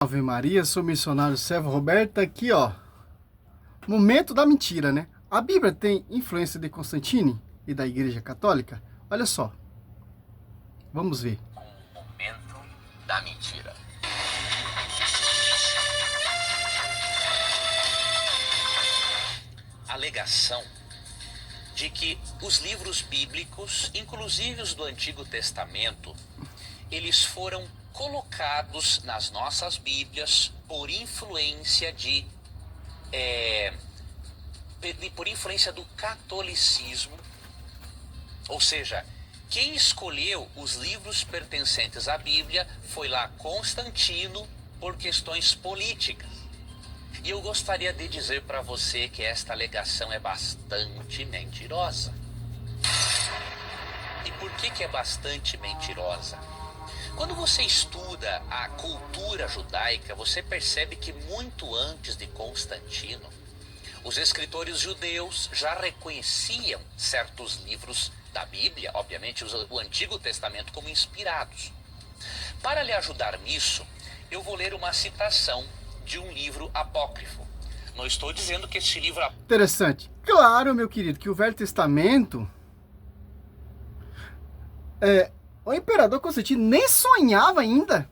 Ave Maria, sou missionário servo Roberto, aqui ó, momento da mentira, né? A Bíblia tem influência de Constantine e da Igreja Católica? Olha só, vamos ver. O momento da mentira. Alegação de que os livros bíblicos, inclusive os do Antigo Testamento, eles foram colocados nas nossas Bíblias por influência do catolicismo. Ou seja, quem escolheu os livros pertencentes à Bíblia foi lá Constantino por questões políticas. E eu gostaria de dizer para você que esta alegação é bastante mentirosa. E por que é bastante mentirosa? Quando você estuda a cultura judaica, você percebe que muito antes de Constantino, os escritores judeus já reconheciam certos livros da Bíblia, obviamente o Antigo Testamento, como inspirados. Para lhe ajudar nisso, eu vou ler uma citação de um livro apócrifo. Não estou dizendo que este livro... Interessante. Claro, meu querido, que o Velho Testamento... O imperador Constantino nem sonhava ainda.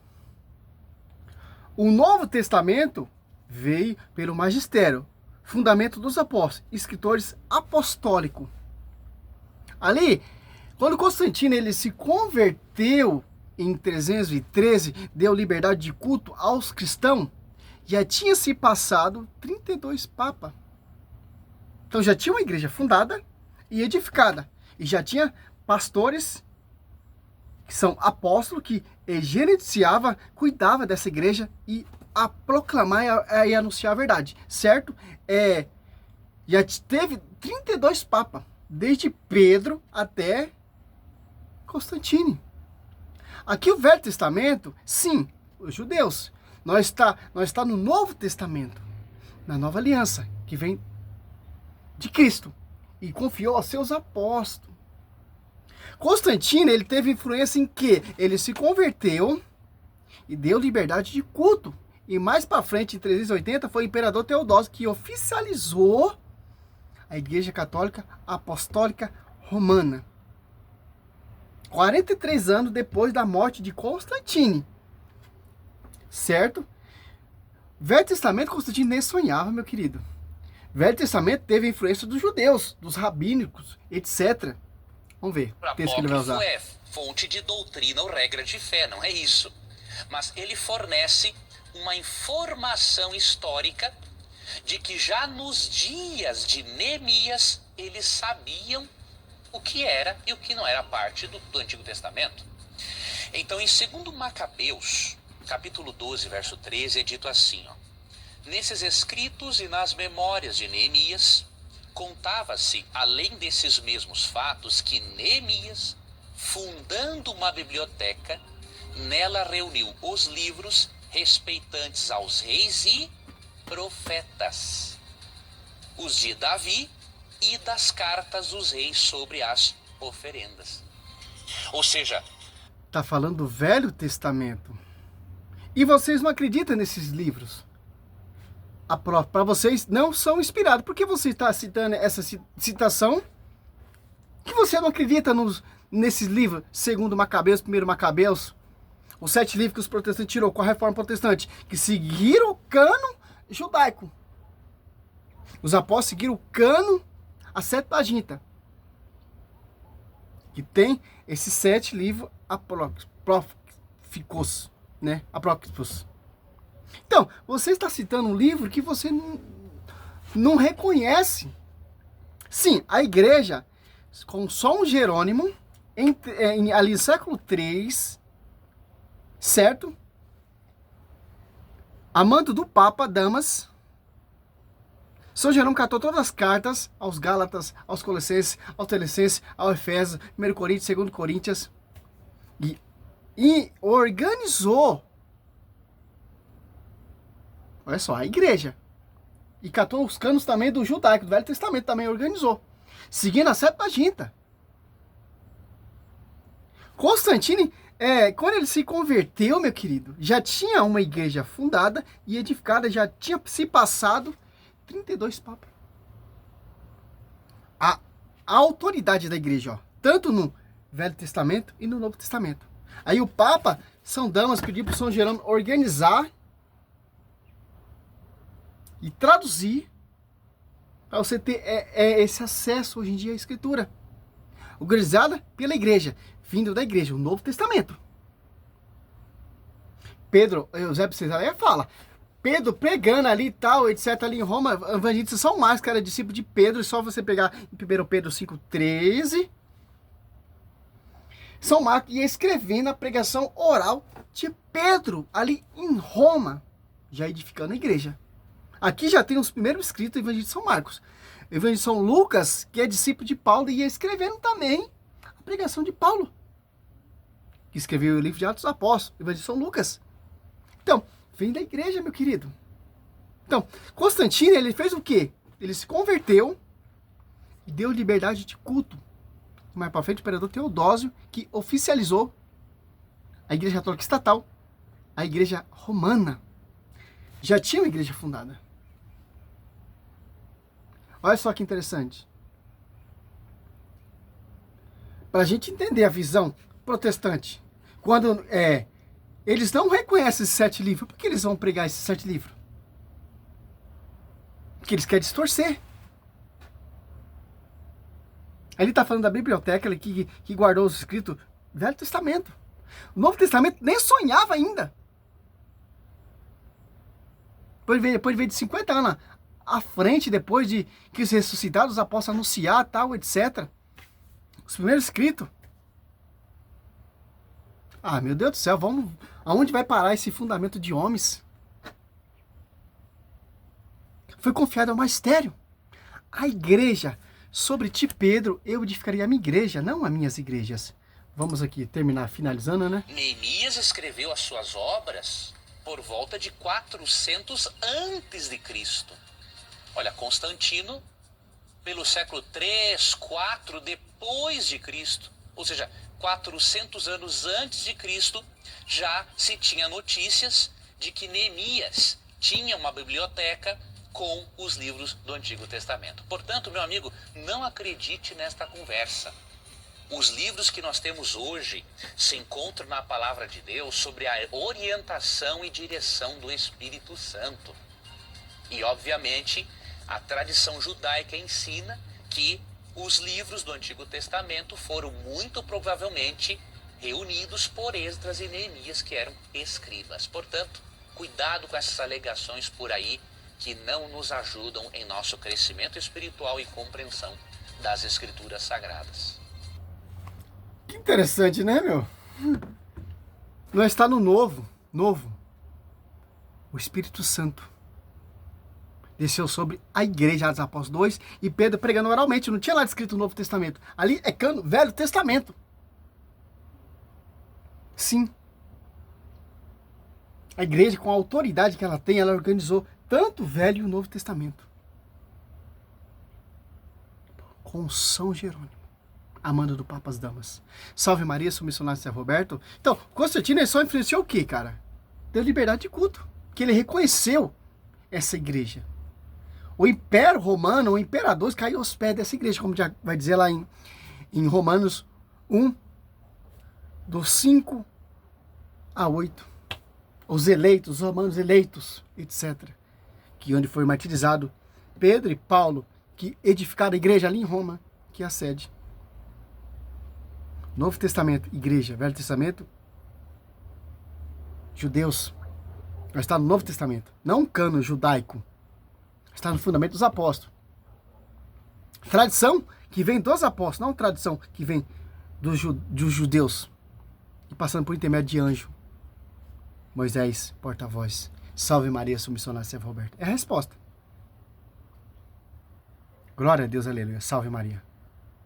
O Novo Testamento veio pelo magistério, fundamento dos apóstolos, escritores apostólicos. Ali, quando Constantino ele se converteu em 313, deu liberdade de culto aos cristãos, já tinha se passado 32 papas. Então já tinha uma igreja fundada e edificada. E já tinha pastores que são apóstolos, que gerenciava, cuidava dessa igreja e a proclamar e anunciar a verdade, certo? Já teve 32 papas, desde Pedro até Constantino. Aqui o Velho Testamento, sim, os judeus. Nós está no Novo Testamento, na Nova Aliança, que vem de Cristo e confiou aos seus apóstolos. Constantino, ele teve influência em que? Ele se converteu e deu liberdade de culto. E mais para frente, em 380, foi o imperador Teodósio que oficializou a Igreja Católica Apostólica Romana. 43 anos depois da morte de Constantino. Certo? Velho Testamento, Constantino nem sonhava, meu querido. Velho Testamento teve a influência dos judeus, dos rabínicos, etc. Vamos ver o texto que ele vai usar. É fonte de doutrina ou regra de fé, não é isso. Mas ele fornece uma informação histórica de que já nos dias de Neemias, eles sabiam o que era e o que não era parte do Antigo Testamento. Então, em 2 Macabeus, capítulo 12, verso 13, é dito assim, ó: nesses escritos e nas memórias de Neemias, contava-se, além desses mesmos fatos, que Neemias, fundando uma biblioteca, nela reuniu os livros respeitantes aos reis e profetas, os de Davi e das cartas dos reis sobre as oferendas. Ou seja... Está falando do Velho Testamento. E vocês não acreditam nesses livros? Para vocês não são inspirados. Por que você está citando essa citação? Que você não acredita nesses livros? 2 Macabeus, 1 Macabeus, os 7 livros que os protestantes tirou com a Reforma Protestante, que seguiram o cano judaico. Os apóstolos seguiram o cano, a Septuaginta, que tem esses 7 livros apócrifos, né? Apócrifos. Então, você está citando um livro que você não reconhece. Sim, a igreja, com São Jerônimo, ali no século III, certo? A mando do Papa Damas, São Jerônimo catou todas as cartas aos Gálatas, aos Colossenses, aos Telenses, ao Efésios, 1 Coríntios, 2 Coríntios, e organizou, olha só, a igreja. E catou os canos também do judaico, do Velho Testamento também organizou. Seguindo a Septuaginta. Constantino Quando ele se converteu, meu querido, já tinha uma igreja fundada e edificada, já tinha se passado 32 papas. A autoridade da igreja, ó, tanto no Velho Testamento e no Novo Testamento. Aí o Papa, São Damas, pediu para São Jerônimo organizar e traduzir para você ter esse acesso hoje em dia à Escritura. Organizada pela igreja, vindo da igreja, o Novo Testamento. Pedro, Eusébio Cesareia fala, Pedro pregando ali e tal, etc, ali em Roma, evangelistas São Marcos, que era discípulo de Pedro, e só você pegar em 1 Pedro 5,13, São Marcos ia escrevendo a pregação oral de Pedro, ali em Roma, já edificando a igreja. Aqui já tem os primeiros escritos do evangelho de São Marcos. O evangelho de São Lucas, que é discípulo de Paulo, ia escrevendo também a pregação de Paulo, que escreveu o livro de Atos dos Apóstolos, o evangelho de São Lucas. Então, vem da igreja, meu querido. Então, Constantino, ele fez o quê? Ele se converteu e deu liberdade de culto. Mais para frente, o imperador Teodósio, que oficializou a igreja católica estatal, a igreja romana. Já tinha uma igreja fundada. Olha só que interessante. Para a gente entender a visão protestante, quando eles não reconhecem esses 7 livros, por que eles vão pregar esses 7 livros? Porque eles querem distorcer. Ele está falando da biblioteca que guardou os escritos do Velho Testamento. O Novo Testamento nem sonhava ainda. Depois veio de 50 anos à frente, depois de que os ressuscitados apóstolos anunciar, tal, etc. Os primeiros escritos. Ah, meu Deus do céu, aonde vai parar esse fundamento de homens? Foi confiado ao magistério. A igreja, sobre ti, Pedro, eu edificaria a minha igreja, não as minhas igrejas. Vamos aqui terminar, finalizando, né? Neemias escreveu as suas obras por volta de 400 antes de Cristo. Olha, Constantino, pelo século 3, 4 depois de Cristo, ou seja, 400 anos antes de Cristo, já se tinha notícias de que Neemias tinha uma biblioteca com os livros do Antigo Testamento. Portanto, meu amigo, não acredite nesta conversa. Os livros que nós temos hoje se encontram na Palavra de Deus sobre a orientação e direção do Espírito Santo. E, obviamente, a tradição judaica ensina que os livros do Antigo Testamento foram muito provavelmente reunidos por Esdras e Neemias, que eram escribas. Portanto, cuidado com essas alegações por aí que não nos ajudam em nosso crescimento espiritual e compreensão das Escrituras Sagradas. Que interessante, né, meu? Nós está no novo. O Espírito Santo desceu sobre a igreja, Atos dos Apóstolos 2, e Pedro pregando oralmente. Não tinha lá escrito o Novo Testamento. Ali é Velho Testamento. Sim. A igreja, com a autoridade que ela tem, ela organizou tanto o Velho e o Novo Testamento. Com São Jerônimo, amando do Papa as Damas. Salve Maria, sou missionário de São Roberto. Então, Constantino só influenciou o quê, cara? Deu liberdade de culto. Que ele reconheceu essa igreja. O Império Romano, o imperador, caiu aos pés dessa igreja, como já vai dizer lá em Romanos 1, do 5 a 8. Os eleitos, os romanos eleitos, etc. Que onde foi martirizado Pedro e Paulo, que edificaram a igreja ali em Roma, que é a sede. Novo Testamento, igreja. Velho Testamento, judeus. Está no Novo Testamento, não um cano judaico. Está no fundamento dos apóstolos. Tradição que vem dos apóstolos, não tradição que vem dos judeus. E passando por intermédio de anjo. Moisés, porta-voz. Salve Maria, sou missionário São Roberto. É a resposta. Glória a Deus, aleluia. Salve Maria.